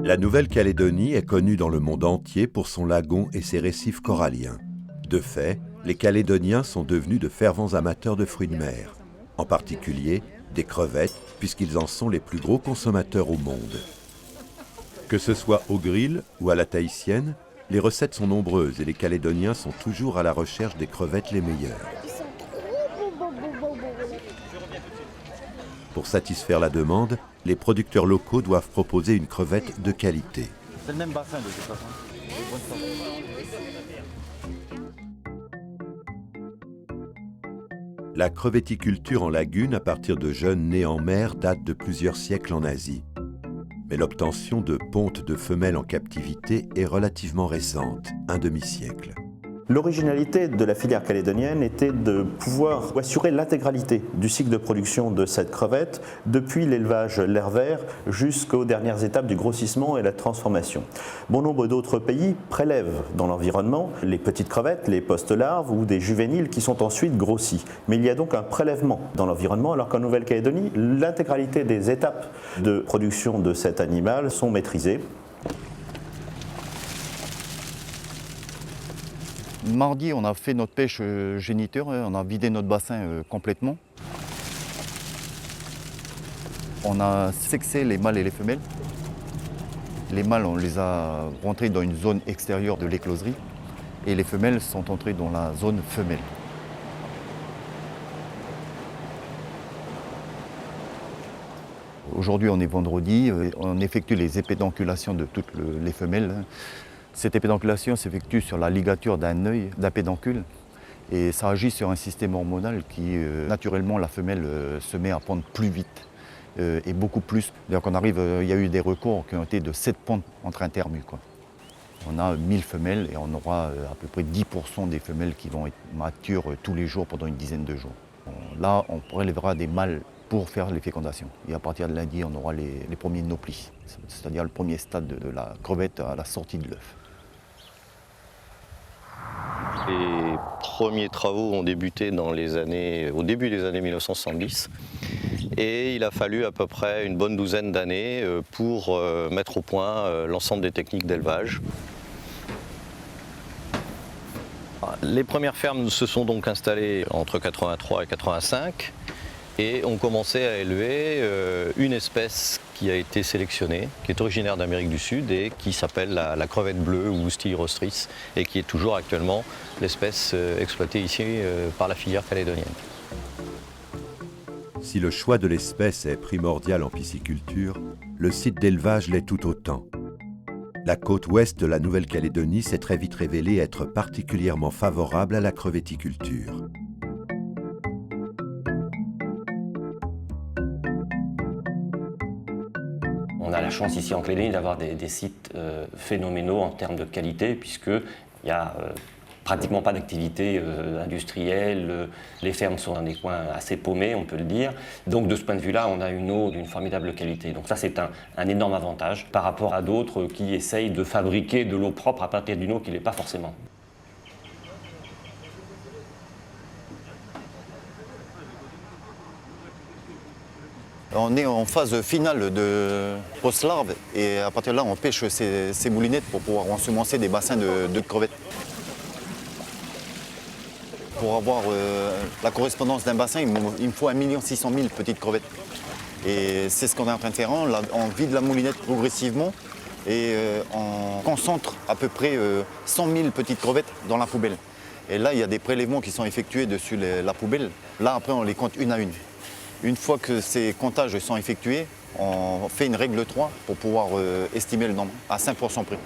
La Nouvelle-Calédonie est connue dans le monde entier pour son lagon et ses récifs coralliens. De fait, les Calédoniens sont devenus de fervents amateurs de fruits de mer, en particulier des crevettes, puisqu'ils en sont les plus gros consommateurs au monde. Que ce soit au grill ou à la tahitienne, les recettes sont nombreuses et les Calédoniens sont toujours à la recherche des crevettes les meilleures. Pour satisfaire la demande, les producteurs locaux doivent proposer une crevette de qualité. C'est le même bassin de toute façon. La crevetticulture en lagune à partir de jeunes nés en mer date de plusieurs siècles en Asie. Mais l'obtention de pontes de femelles en captivité est relativement récente, un demi-siècle. L'originalité de la filière calédonienne était de pouvoir assurer l'intégralité du cycle de production de cette crevette, depuis l'élevage larvaire jusqu'aux dernières étapes du grossissement et la transformation. Bon nombre d'autres pays prélèvent dans l'environnement les petites crevettes, les post-larves ou des juvéniles qui sont ensuite grossis. Mais il y a donc un prélèvement dans l'environnement, alors qu'en Nouvelle-Calédonie, l'intégralité des étapes de production de cet animal sont maîtrisées. Mardi, on a fait notre pêche géniteur, on a vidé notre bassin complètement. On a sexé les mâles et les femelles. Les mâles, on les a rentrés dans une zone extérieure de l'écloserie et les femelles sont entrées dans la zone femelle. Aujourd'hui, on est vendredi, on effectue les épédonculations de toutes les femelles. Cette épédonculation s'effectue sur la ligature d'un œil, d'un pédoncule, et ça agit sur un système hormonal qui, naturellement, la femelle se met à pondre plus vite et beaucoup plus. Donc il y a eu des records qui ont été de 7 pontes entre intermus, quoi. On a 1000 femelles et on aura à peu près 10% des femelles qui vont être matures tous les jours pendant une dizaine de jours. Là, on prélèvera des mâles pour faire les fécondations. Et à partir de lundi, on aura les premiers noplis, c'est-à-dire le premier stade de la crevette à la sortie de l'œuf. Les premiers travaux ont débuté au début des années 1970 et il a fallu à peu près une bonne douzaine d'années pour mettre au point l'ensemble des techniques d'élevage. Les premières fermes se sont donc installées entre 83 et 85 et ont commencé à élever une espèce qui a été sélectionnée, qui est originaire d'Amérique du Sud et qui s'appelle la crevette bleue ou Stylirostris et qui est toujours actuellement l'espèce exploitée ici par la filière calédonienne. Si le choix de l'espèce est primordial en pisciculture, le site d'élevage l'est tout autant. La côte ouest de la Nouvelle-Calédonie s'est très vite révélée être particulièrement favorable à la crevetticulture. On a la chance ici en Calédonie d'avoir des sites phénoménaux en termes de qualité, puisqu'il n'y a pratiquement pas d'activité industrielle. Les fermes sont dans des coins assez paumés, on peut le dire. Donc de ce point de vue-là, on a une eau d'une formidable qualité. Donc ça, c'est un énorme avantage par rapport à d'autres qui essayent de fabriquer de l'eau propre à partir d'une eau qui n'est pas forcément. On est en phase finale de post-larve et à partir de là, on pêche ces moulinettes pour pouvoir ensemencer des bassins de crevettes. Pour avoir la correspondance d'un bassin, il me faut 1 600 000 petites crevettes. Et c'est ce qu'on est en train de faire. On vide la moulinette progressivement et on concentre à peu près 100 000 petites crevettes dans la poubelle. Et là, il y a des prélèvements qui sont effectués dessus la poubelle. Là, après, on les compte une à une. Une fois que ces comptages sont effectués, on fait une règle 3 pour pouvoir estimer le nombre à 5% près.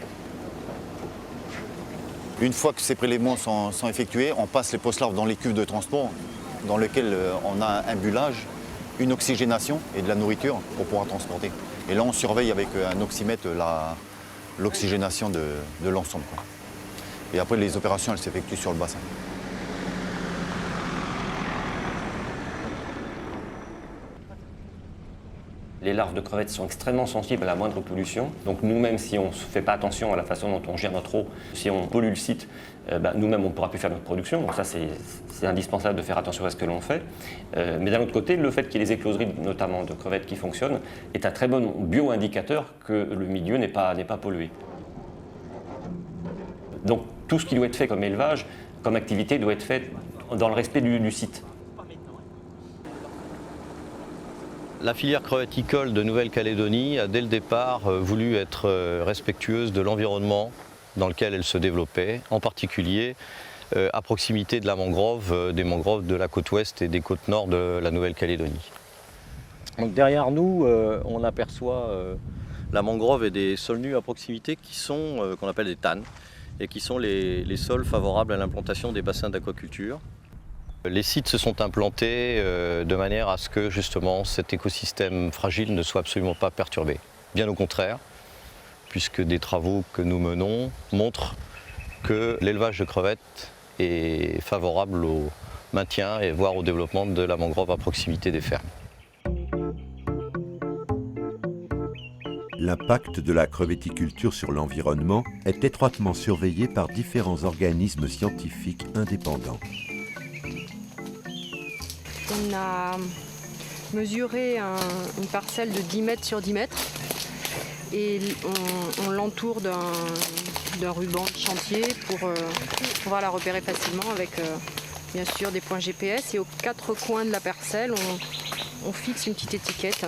Une fois que ces prélèvements sont effectués, on passe les post-larves dans les cuves de transport dans lesquelles on a un bullage, une oxygénation et de la nourriture pour pouvoir transporter. Et là, on surveille avec un oxymètre l'oxygénation de l'ensemble. Et après, les opérations, elles s'effectuent sur le bassin. Les larves de crevettes sont extrêmement sensibles à la moindre pollution. Donc nous-mêmes, si on ne fait pas attention à la façon dont on gère notre eau, si on pollue le site, nous-mêmes, on ne pourra plus faire notre production. Donc ça, c'est indispensable de faire attention à ce que l'on fait. Mais d'un autre côté, le fait qu'il y ait les écloseries, notamment de crevettes, qui fonctionnent, est un très bon bio-indicateur que le milieu n'est pas pollué. Donc tout ce qui doit être fait comme élevage, comme activité, doit être fait dans le respect du site. La filière crevetticole de Nouvelle-Calédonie a dès le départ voulu être respectueuse de l'environnement dans lequel elle se développait, en particulier à proximité de la mangrove, des mangroves de la côte ouest et des côtes nord de la Nouvelle-Calédonie. Donc derrière nous, on aperçoit la mangrove et des sols nus à proximité qui sont, qu'on appelle des tannes, et qui sont les sols favorables à l'implantation des bassins d'aquaculture. Les sites se sont implantés de manière à ce que justement cet écosystème fragile ne soit absolument pas perturbé. Bien au contraire, puisque des travaux que nous menons montrent que l'élevage de crevettes est favorable au maintien et voire au développement de la mangrove à proximité des fermes. L'impact de la crevetticulture sur l'environnement est étroitement surveillé par différents organismes scientifiques indépendants. On a mesuré une parcelle de 10 mètres sur 10 mètres et on l'entoure d'un ruban de chantier pour pouvoir la repérer facilement avec bien sûr des points GPS. Et aux 4 coins de la parcelle, on fixe une petite étiquette.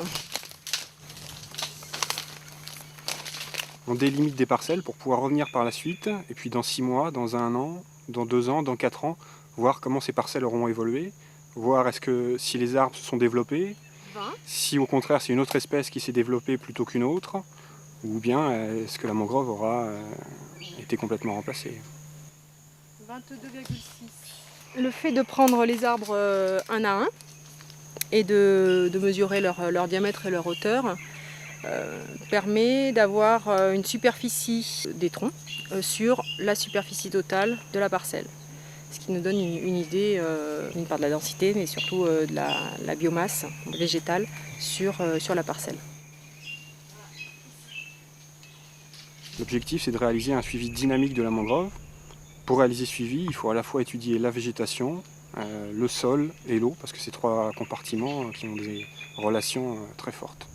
On délimite des parcelles pour pouvoir revenir par la suite et puis dans 6 mois, dans 1 an, dans 2 ans, dans 4 ans, voir comment ces parcelles auront évolué. Voir si les arbres se sont développés, si au contraire c'est une autre espèce qui s'est développée plutôt qu'une autre, ou bien est-ce que la mangrove aura été complètement remplacée. 22,6. Le fait de prendre les arbres un à un et de mesurer leur diamètre et leur hauteur permet d'avoir une superficie des troncs sur la superficie totale de la parcelle. Ce qui nous donne une idée, d'une part de la densité, mais surtout de la biomasse végétale sur la parcelle. L'objectif, c'est de réaliser un suivi dynamique de la mangrove. Pour réaliser ce suivi, il faut à la fois étudier la végétation, le sol et l'eau, parce que c'est 3 compartiments qui ont des relations très fortes.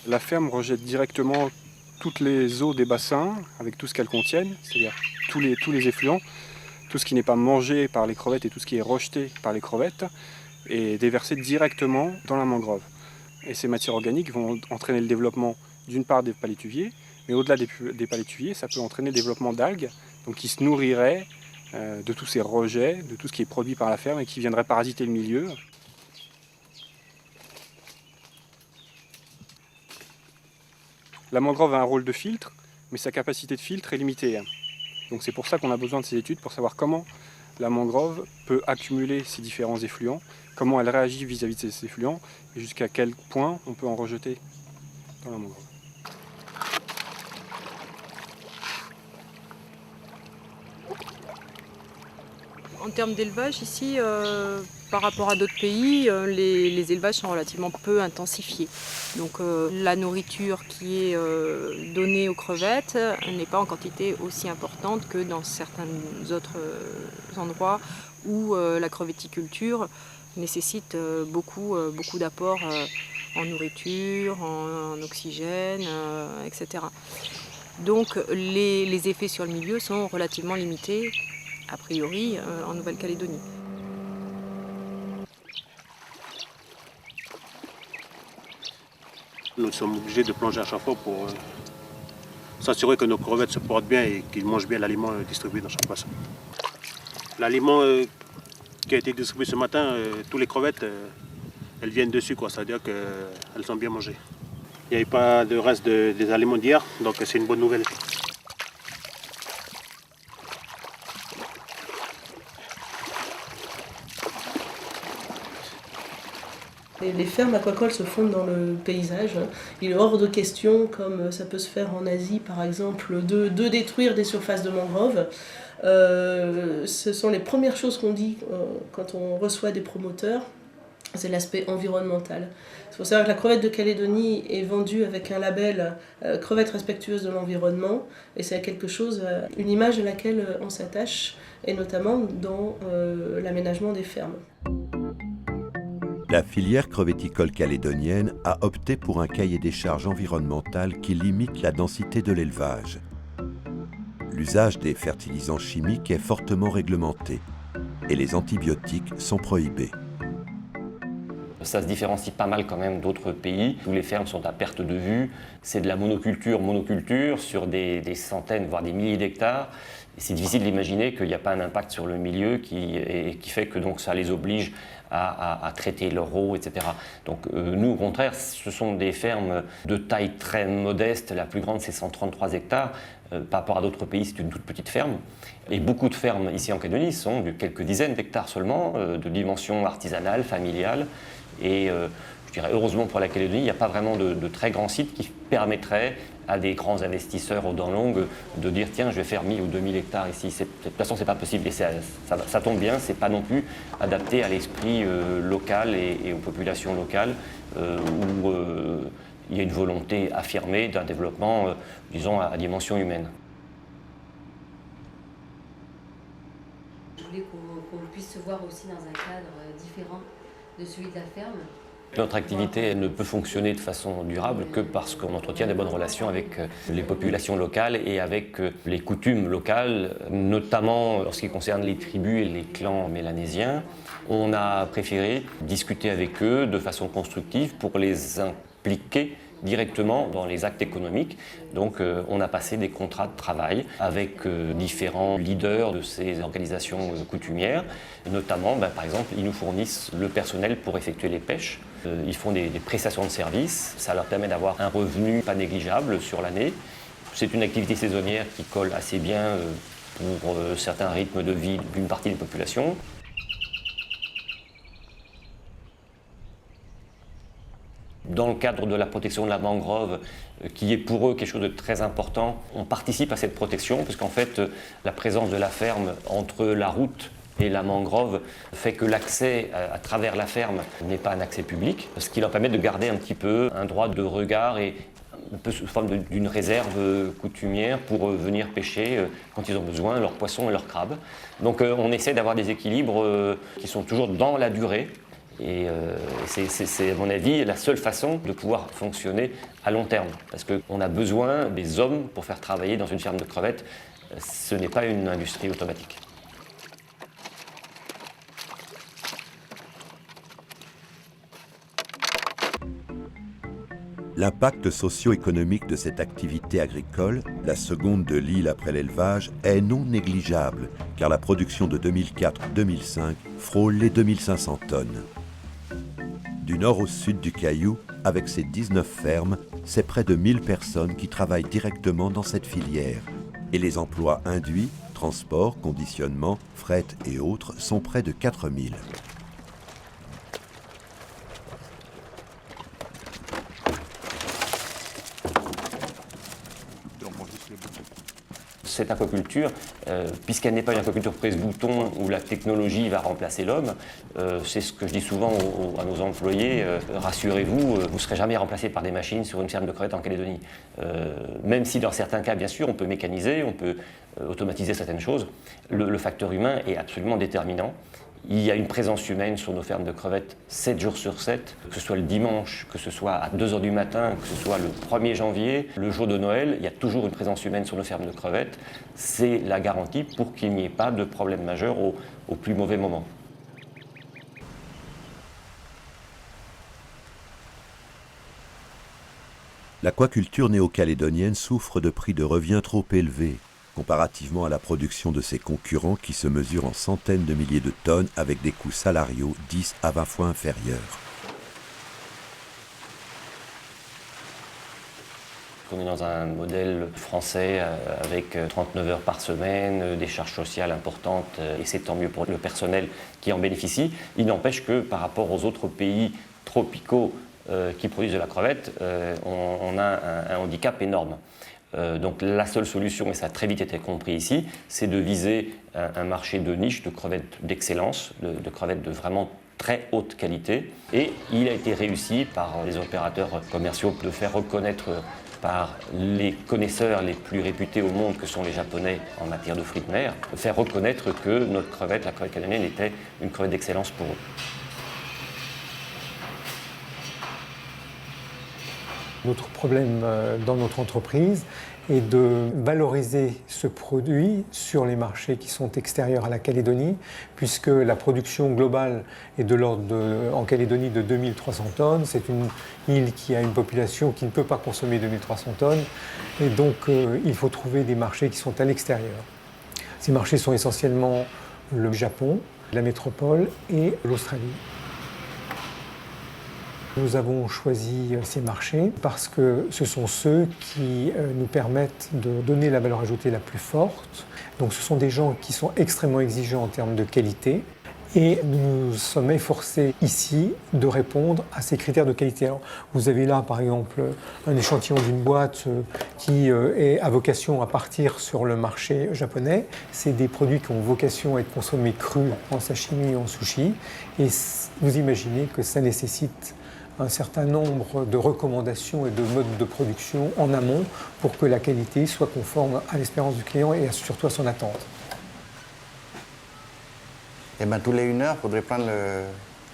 La ferme rejette directement toutes les eaux des bassins, avec tout ce qu'elles contiennent, c'est-à-dire tous les effluents, tout ce qui n'est pas mangé par les crevettes et tout ce qui est rejeté par les crevettes, est déversé directement dans la mangrove. Et ces matières organiques vont entraîner le développement d'une part des palétuviers, mais au-delà des palétuviers, ça peut entraîner le développement d'algues, donc qui se nourriraient de tous ces rejets, de tout ce qui est produit par la ferme et qui viendrait parasiter le milieu. La mangrove a un rôle de filtre, mais sa capacité de filtre est limitée. Donc c'est pour ça qu'on a besoin de ces études, pour savoir comment la mangrove peut accumuler ces différents effluents, comment elle réagit vis-à-vis de ces effluents, et jusqu'à quel point on peut en rejeter dans la mangrove. En termes d'élevage, ici, par rapport à d'autres pays, les élevages sont relativement peu intensifiés. Donc la nourriture qui est donnée aux crevettes n'est pas en quantité aussi importante que dans certains autres endroits où la crevetticulture nécessite beaucoup d'apports en nourriture, en oxygène, etc. Donc les effets sur le milieu sont relativement limités, a priori, en Nouvelle-Calédonie. Nous sommes obligés de plonger à chaque fois pour s'assurer que nos crevettes se portent bien et qu'ils mangent bien l'aliment distribué dans chaque bassin. L'aliment qui a été distribué ce matin, tous les crevettes, elles viennent dessus, quoi. C'est-à-dire qu'elles ont bien mangé. Il n'y avait pas de reste des aliments d'hier, donc c'est une bonne nouvelle. Les fermes aquacoles se fondent dans le paysage. Il est hors de question, comme ça peut se faire en Asie par exemple, de détruire des surfaces de mangroves. Ce sont les premières choses qu'on dit quand on reçoit des promoteurs, c'est l'aspect environnemental. Il faut savoir que la crevette de Calédonie est vendue avec un label crevette respectueuse de l'environnement, et c'est quelque chose, une image à laquelle on s'attache, et notamment dans l'aménagement des fermes. La filière crevetticole calédonienne a opté pour un cahier des charges environnementales qui limite la densité de l'élevage. L'usage des fertilisants chimiques est fortement réglementé et les antibiotiques sont prohibés. Ça se différencie pas mal quand même d'autres pays où les fermes sont à perte de vue. C'est de la monoculture sur des centaines, voire des milliers d'hectares. C'est difficile d'imaginer qu'il n'y a pas un impact sur le milieu qui fait que donc, ça les oblige à traiter leur eau, etc. Donc nous, au contraire, ce sont des fermes de taille très modeste. La plus grande, c'est 133 hectares. Par rapport à d'autres pays, c'est une toute petite ferme. Et beaucoup de fermes ici en Calédonie sont de quelques dizaines d'hectares seulement, de dimension artisanale, familiale. Et je dirais, heureusement pour la Calédonie, il n'y a pas vraiment de très grands sites qui permettraient à des grands investisseurs aux dents longues de dire tiens, je vais faire 1000 ou 2000 hectares ici. De toute façon, ce n'est pas possible. Et ça tombe bien, ce n'est pas non plus adapté à l'esprit local et aux populations locales où il y a une volonté affirmée d'un développement, disons, à dimension humaine. Je voulais qu'on puisse se voir aussi dans un cadre différent de celui de la ferme. Notre activité elle ne peut fonctionner de façon durable que parce qu'on entretient des bonnes relations avec les populations locales et avec les coutumes locales, notamment en ce qui concerne les tribus et les clans mélanésiens. On a préféré discuter avec eux de façon constructive pour les impliquer directement dans les actes économiques. Donc on a passé des contrats de travail avec différents leaders de ces organisations coutumières. Notamment, par exemple, ils nous fournissent le personnel pour effectuer les pêches. Ils font des prestations de services. Ça leur permet d'avoir un revenu pas négligeable sur l'année. C'est une activité saisonnière qui colle assez bien pour certains rythmes de vie d'une partie des populations. Dans le cadre de la protection de la mangrove, qui est pour eux quelque chose de très important, on participe à cette protection, parce qu'en fait, la présence de la ferme entre la route et la mangrove fait que l'accès à travers la ferme n'est pas un accès public, ce qui leur permet de garder un petit peu un droit de regard et un peu sous forme d'une réserve coutumière pour venir pêcher quand ils ont besoin, leurs poissons et leurs crabes. Donc on essaie d'avoir des équilibres qui sont toujours dans la durée. Et c'est, à mon avis, la seule façon de pouvoir fonctionner à long terme. Parce qu'on a besoin des hommes pour faire travailler dans une ferme de crevettes. Ce n'est pas une industrie automatique. L'impact socio-économique de cette activité agricole, la seconde de l'île après l'élevage, est non négligeable, car la production de 2004-2005 frôle les 2500 tonnes. Du nord au sud du Caillou, avec ses 19 fermes, c'est près de 1000 personnes qui travaillent directement dans cette filière. Et les emplois induits, transport, conditionnement, fret et autres, sont près de 4000. Cette aquaculture, puisqu'elle n'est pas une aquaculture presse-bouton où la technologie va remplacer l'homme, c'est ce que je dis souvent à nos employés, rassurez-vous, vous ne serez jamais remplacé par des machines sur une ferme de crevettes en Calédonie. Même si dans certains cas, bien sûr, on peut mécaniser, on peut automatiser certaines choses, le facteur humain est absolument déterminant. Il y a une présence humaine sur nos fermes de crevettes 7 jours sur 7, que ce soit le dimanche, que ce soit à 2 h du matin, que ce soit le 1er janvier, le jour de Noël, il y a toujours une présence humaine sur nos fermes de crevettes. C'est la garantie pour qu'il n'y ait pas de problème majeur au plus mauvais moment. L'aquaculture néo-calédonienne souffre de prix de revient trop élevés, comparativement à la production de ses concurrents qui se mesurent en centaines de milliers de tonnes avec des coûts salariaux 10 à 20 fois inférieurs. On est dans un modèle français avec 39 heures par semaine, des charges sociales importantes, et c'est tant mieux pour le personnel qui en bénéficie. Il n'empêche que par rapport aux autres pays tropicaux qui produisent de la crevette, on a un handicap énorme. Donc la seule solution, et ça a très vite été compris ici, c'est de viser un marché de niche, de crevettes d'excellence, de crevettes de vraiment très haute qualité. Et il a été réussi par les opérateurs commerciaux de faire reconnaître par les connaisseurs les plus réputés au monde, que sont les Japonais en matière de fruits de mer, de faire reconnaître que notre crevette, la crevette calédonienne, était une crevette d'excellence pour eux. Notre problème dans notre entreprise est de valoriser ce produit sur les marchés qui sont extérieurs à la Calédonie, puisque la production globale est de l'ordre en Calédonie de 2300 tonnes. C'est une île qui a une population qui ne peut pas consommer 2300 tonnes, et donc il faut trouver des marchés qui sont à l'extérieur. Ces marchés sont essentiellement le Japon, la métropole et l'Australie. Nous avons choisi ces marchés parce que ce sont ceux qui nous permettent de donner la valeur ajoutée la plus forte. Donc ce sont des gens qui sont extrêmement exigeants en termes de qualité et nous nous sommes efforcés ici de répondre à ces critères de qualité. Alors, vous avez là par exemple un échantillon d'une boîte qui a vocation à partir sur le marché japonais. C'est des produits qui ont vocation à être consommés crus en sashimi ou en sushi et vous imaginez que ça nécessite un certain nombre de recommandations et de modes de production en amont pour que la qualité soit conforme à l'espérance du client et surtout à son attente. Et bien, tous les 1 heure, il faudrait prendre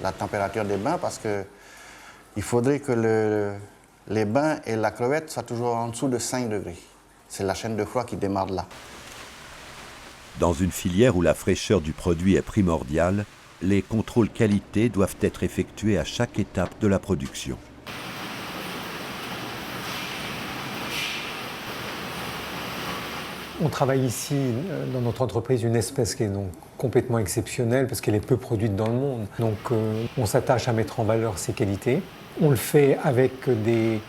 la température des bains parce qu'il faudrait que les bains et la crevette soient toujours en dessous de 5 degrés. C'est la chaîne de froid qui démarre là. Dans une filière où la fraîcheur du produit est primordiale, les contrôles qualité doivent être effectués à chaque étape de la production. On travaille ici, dans notre entreprise, une espèce qui est donc complètement exceptionnelle parce qu'elle est peu produite dans le monde. Donc on s'attache à mettre en valeur ses qualités. On le fait avec des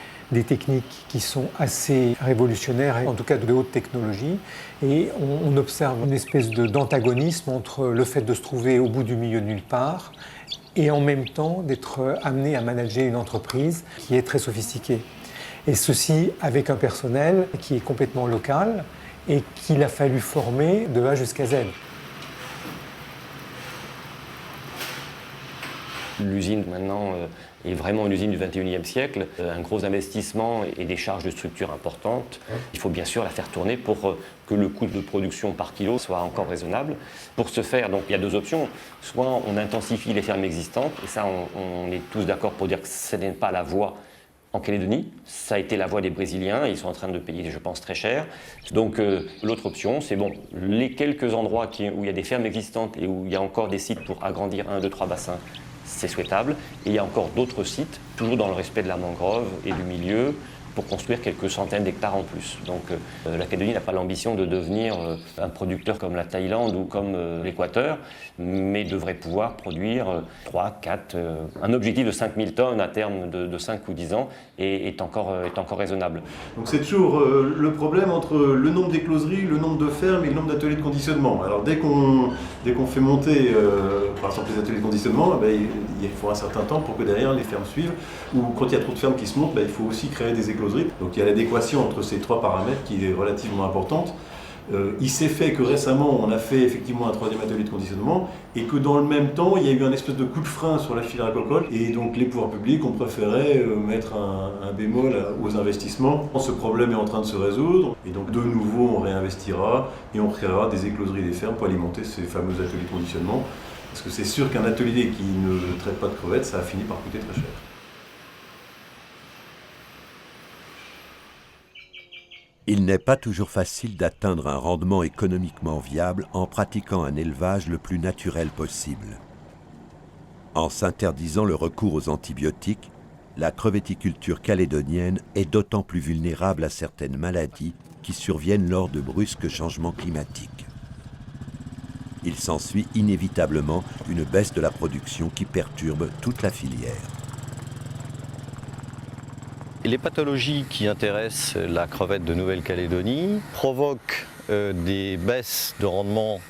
techniques qui sont assez révolutionnaires, en tout cas de haute technologie. Et on observe une espèce d'antagonisme entre le fait de se trouver au bout du milieu de nulle part et en même temps d'être amené à manager une entreprise qui est très sophistiquée. Et ceci avec un personnel qui est complètement local et qu'il a fallu former de A jusqu'à Z. L'usine maintenant est vraiment une usine du XXIe siècle, un gros investissement et des charges de structure importantes. Il faut bien sûr la faire tourner pour que le coût de production par kilo soit encore raisonnable. Pour ce faire, donc, il y a 2 options. Soit on intensifie les fermes existantes, et ça on est tous d'accord pour dire que ce n'est pas la voie en Calédonie. Ça a été la voie des Brésiliens, ils sont en train de payer, je pense, très cher. Donc l'autre option, c'est bon, les quelques endroits où il y a des fermes existantes et où il y a encore des sites pour agrandir 1, 2, 3 bassins, c'est souhaitable. Et il y a encore d'autres sites, toujours dans le respect de la mangrove et du milieu, pour construire quelques centaines d'hectares en plus. Donc la Calédonie n'a pas l'ambition de devenir un producteur comme la Thaïlande ou comme l'Équateur, mais devrait pouvoir produire 3, 4, un objectif de 5000 tonnes à terme de 5 ou 10 ans est encore raisonnable. Donc c'est toujours le problème entre le nombre d'écloseries, le nombre de fermes et le nombre d'ateliers de conditionnement. Alors dès qu'on fait monter par exemple les ateliers de conditionnement, il faut un certain temps pour que derrière les fermes suivent, ou quand il y a trop de fermes qui se montent, il faut aussi créer des écloseries. Donc il y a l'adéquation entre ces 3 paramètres qui est relativement importante. Il s'est fait que récemment on a fait effectivement un 3e atelier de conditionnement et que dans le même temps il y a eu un espèce de coup de frein sur la filière agricole et donc les pouvoirs publics ont préféré mettre un bémol aux investissements. Ce problème est en train de se résoudre et donc de nouveau on réinvestira et on créera des écloseries des fermes pour alimenter ces fameux ateliers de conditionnement parce que c'est sûr qu'un atelier qui ne traite pas de crevettes ça a fini par coûter très cher. Il n'est pas toujours facile d'atteindre un rendement économiquement viable en pratiquant un élevage le plus naturel possible. En s'interdisant le recours aux antibiotiques, la crevetticulture calédonienne est d'autant plus vulnérable à certaines maladies qui surviennent lors de brusques changements climatiques. Il s'ensuit inévitablement une baisse de la production qui perturbe toute la filière. Les pathologies qui intéressent la crevette de Nouvelle-Calédonie provoquent des baisses de rendement,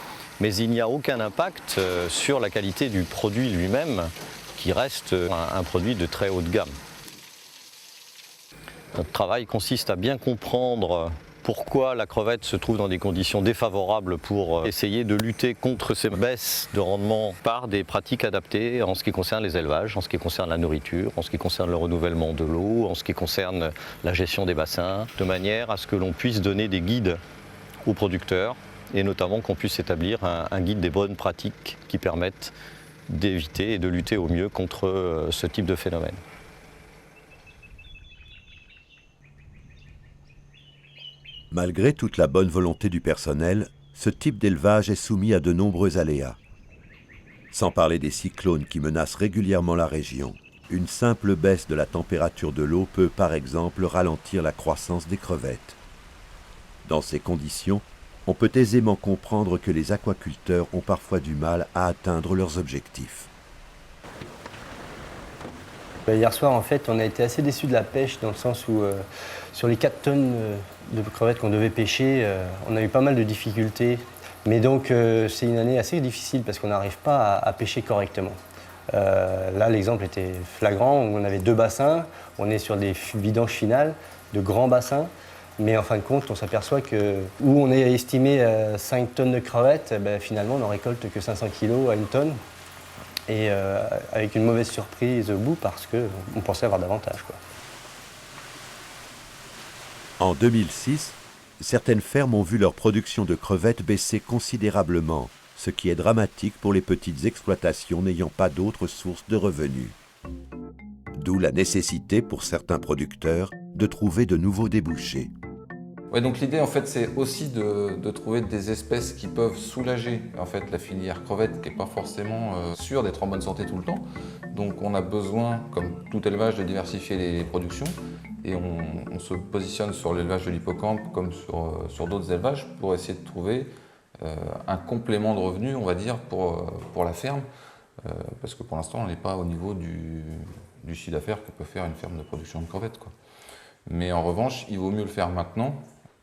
mais il n'y a aucun impact sur la qualité du produit lui-même, qui reste un produit de très haute gamme. Notre travail consiste à bien comprendre pourquoi la crevette se trouve dans des conditions défavorables pour essayer de lutter contre ces baisses de rendement par des pratiques adaptées en ce qui concerne les élevages, en ce qui concerne la nourriture, en ce qui concerne le renouvellement de l'eau, en ce qui concerne la gestion des bassins, de manière à ce que l'on puisse donner des guides aux producteurs et notamment qu'on puisse établir un guide des bonnes pratiques qui permettent d'éviter et de lutter au mieux contre ce type de phénomène. Malgré toute la bonne volonté du personnel, ce type d'élevage est soumis à de nombreux aléas. Sans parler des cyclones qui menacent régulièrement la région, une simple baisse de la température de l'eau peut par exemple ralentir la croissance des crevettes. Dans ces conditions, on peut aisément comprendre que les aquaculteurs ont parfois du mal à atteindre leurs objectifs. Hier soir, en fait, on a été assez déçus de la pêche dans le sens où sur les 4 tonnes de crevettes qu'on devait pêcher, on a eu pas mal de difficultés. Mais donc, c'est une année assez difficile parce qu'on n'arrive pas à pêcher correctement. Là, l'exemple était flagrant. On avait 2 bassins. On est sur des vidanges finales, de grands bassins. Mais en fin de compte, on s'aperçoit que où on est estimé 5 tonnes de crevettes, finalement, on n'en récolte que 500 kg à 1 tonne. Et avec une mauvaise surprise au bout parce qu'on pensait avoir davantage, quoi. En 2006, certaines fermes ont vu leur production de crevettes baisser considérablement, ce qui est dramatique pour les petites exploitations n'ayant pas d'autres sources de revenus. D'où la nécessité pour certains producteurs de trouver de nouveaux débouchés. Ouais, donc l'idée en fait c'est aussi de trouver des espèces qui peuvent soulager en fait la filière crevette qui n'est pas forcément sûre d'être en bonne santé tout le temps. Donc on a besoin, comme tout élevage, de diversifier les productions et on se positionne sur l'élevage de l'hippocampe comme sur d'autres élevages pour essayer de trouver un complément de revenus, on va dire, pour la ferme parce que pour l'instant on n'est pas au niveau du chiffre d'affaires que peut faire une ferme de production de crevettes, quoi. Mais en revanche, il vaut mieux le faire maintenant,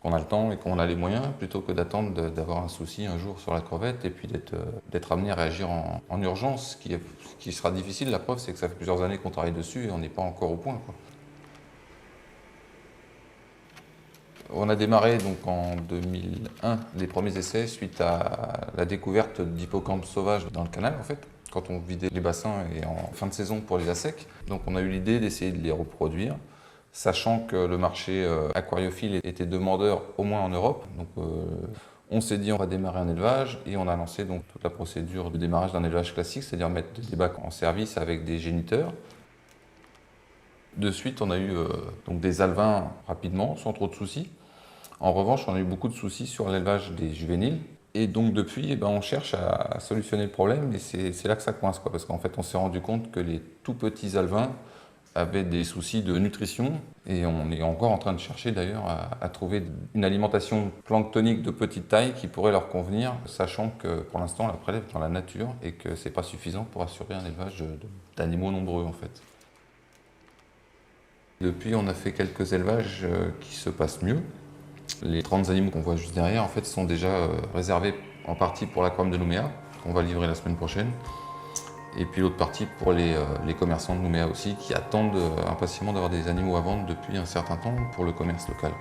qu'on a le temps et qu'on a les moyens, plutôt que d'attendre d'avoir un souci un jour sur la crevette et puis d'être amené à réagir en urgence, qui sera difficile. La preuve, c'est que ça fait plusieurs années qu'on travaille dessus et on n'est pas encore au point, quoi. On a démarré donc en 2001 les premiers essais suite à la découverte d'hippocampes sauvages dans le canal, en fait, quand on vidait les bassins et en fin de saison pour les assecs. Donc on a eu l'idée d'essayer de les reproduire, sachant que le marché aquariophile était demandeur au moins en Europe. Donc on s'est dit on va démarrer un élevage et on a lancé donc toute la procédure de démarrage d'un élevage classique, c'est-à-dire mettre des bacs en service avec des géniteurs. De suite, on a eu donc des alevins rapidement, sans trop de soucis. En revanche, on a eu beaucoup de soucis sur l'élevage des juvéniles. Et donc depuis, on cherche à solutionner le problème et c'est là que ça coince, quoi, parce qu'en fait on s'est rendu compte que les tout petits alevins avaient des soucis de nutrition et on est encore en train de chercher d'ailleurs à trouver une alimentation planctonique de petite taille qui pourrait leur convenir, sachant que pour l'instant on la prélève dans la nature et que c'est pas suffisant pour assurer un élevage d'animaux nombreux, en fait. Depuis, on a fait quelques élevages qui se passent mieux. Les 30 animaux qu'on voit juste derrière, en fait, sont déjà réservés en partie pour l'aquarium de Nouméa, qu'on va livrer la semaine prochaine. Et puis l'autre partie pour les commerçants de Nouméa aussi, qui attendent impatiemment d'avoir des animaux à vendre depuis un certain temps pour le commerce local.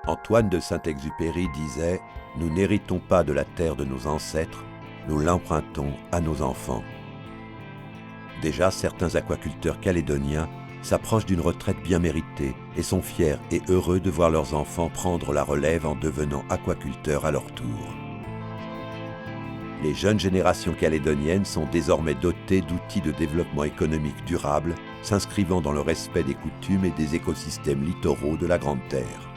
Antoine de Saint-Exupéry disait « Nous n'héritons pas de la terre de nos ancêtres, nous l'empruntons à nos enfants ». Déjà, certains aquaculteurs calédoniens s'approchent d'une retraite bien méritée et sont fiers et heureux de voir leurs enfants prendre la relève en devenant aquaculteurs à leur tour. Les jeunes générations calédoniennes sont désormais dotées d'outils de développement économique durable, s'inscrivant dans le respect des coutumes et des écosystèmes littoraux de la Grande Terre.